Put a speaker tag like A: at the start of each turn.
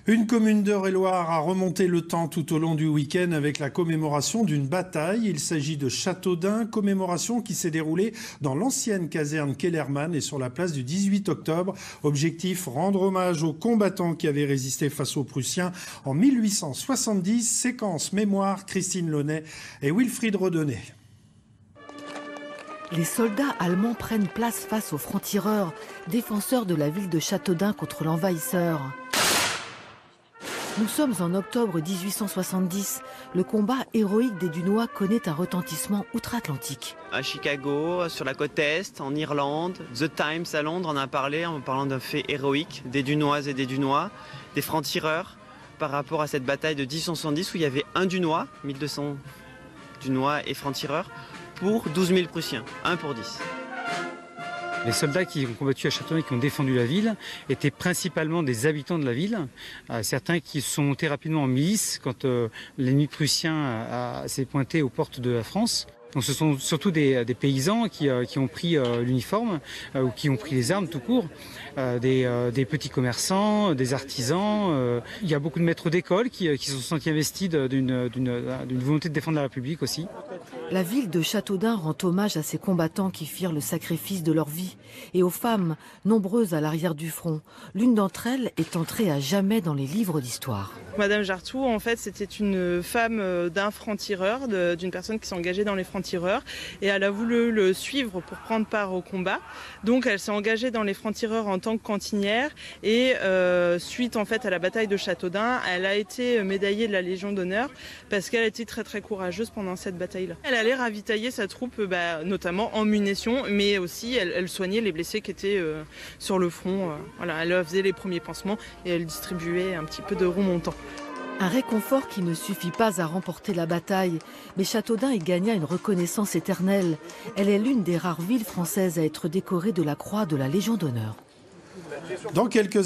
A: Une commune d'Eure-et-Loir a remonté le temps tout au long du week-end avec la commémoration d'une bataille. Il s'agit de Châteaudun, commémoration qui s'est déroulée dans l'ancienne caserne Kellermann et sur la place du 18 octobre. Objectif, rendre hommage aux combattants qui avaient résisté face aux Prussiens en 1870. Séquence mémoire, Christine Launay et Wilfried Redonnet.
B: Les soldats allemands prennent place face aux francs-tireurs, défenseurs de la ville de Châteaudun contre l'envahisseur. Nous sommes en octobre 1870. Le combat héroïque des Dunois connaît un retentissement outre-Atlantique.
C: À Chicago, sur la côte Est, en Irlande, The Times à Londres en a parlé en parlant d'un fait héroïque des Dunoises et des Dunois, des francs-tireurs, par rapport à cette bataille de 1870 où il y avait un Dunois, 1200 Dunois et francs-tireurs, pour 12 000 Prussiens, 1 pour 10.
D: Les soldats qui ont combattu à Châteaudun et qui ont défendu la ville étaient principalement des habitants de la ville. Certains qui se sont montés rapidement en milice quand l'ennemi prussien s'est pointé aux portes de la France. Donc ce sont surtout des paysans qui ont pris l'uniforme ou qui ont pris les armes tout court, des petits commerçants, des artisans. Il y a beaucoup de maîtres d'école qui se sont sentis investis d'une volonté de défendre la République aussi.
B: La ville de Châteaudun rend hommage à ces combattants qui firent le sacrifice de leur vie et aux femmes, nombreuses à l'arrière du front. L'une d'entre elles est entrée à jamais dans les livres d'histoire.
E: Madame Jartou, en fait, c'était une femme d'un franc-tireur, d'une personne qui s'est engagée dans les francs-tireurs, et elle a voulu le suivre pour prendre part au combat. Donc elle s'est engagée dans les francs-tireurs en tant que cantinière et suite en fait à la bataille de Châteaudun, elle a été médaillée de la Légion d'honneur parce qu'elle a été très très courageuse pendant cette bataille-là. Elle allait ravitailler sa troupe, notamment en munitions, mais aussi elle soignait les blessés qui étaient sur le front. Voilà, elle faisait les premiers pansements et elle distribuait un petit peu de remontant.
B: Un réconfort qui ne suffit pas à remporter la bataille, mais Châteaudun y gagna une reconnaissance éternelle. Elle est l'une des rares villes françaises à être décorée de la croix de la Légion d'honneur.
A: Dans quelques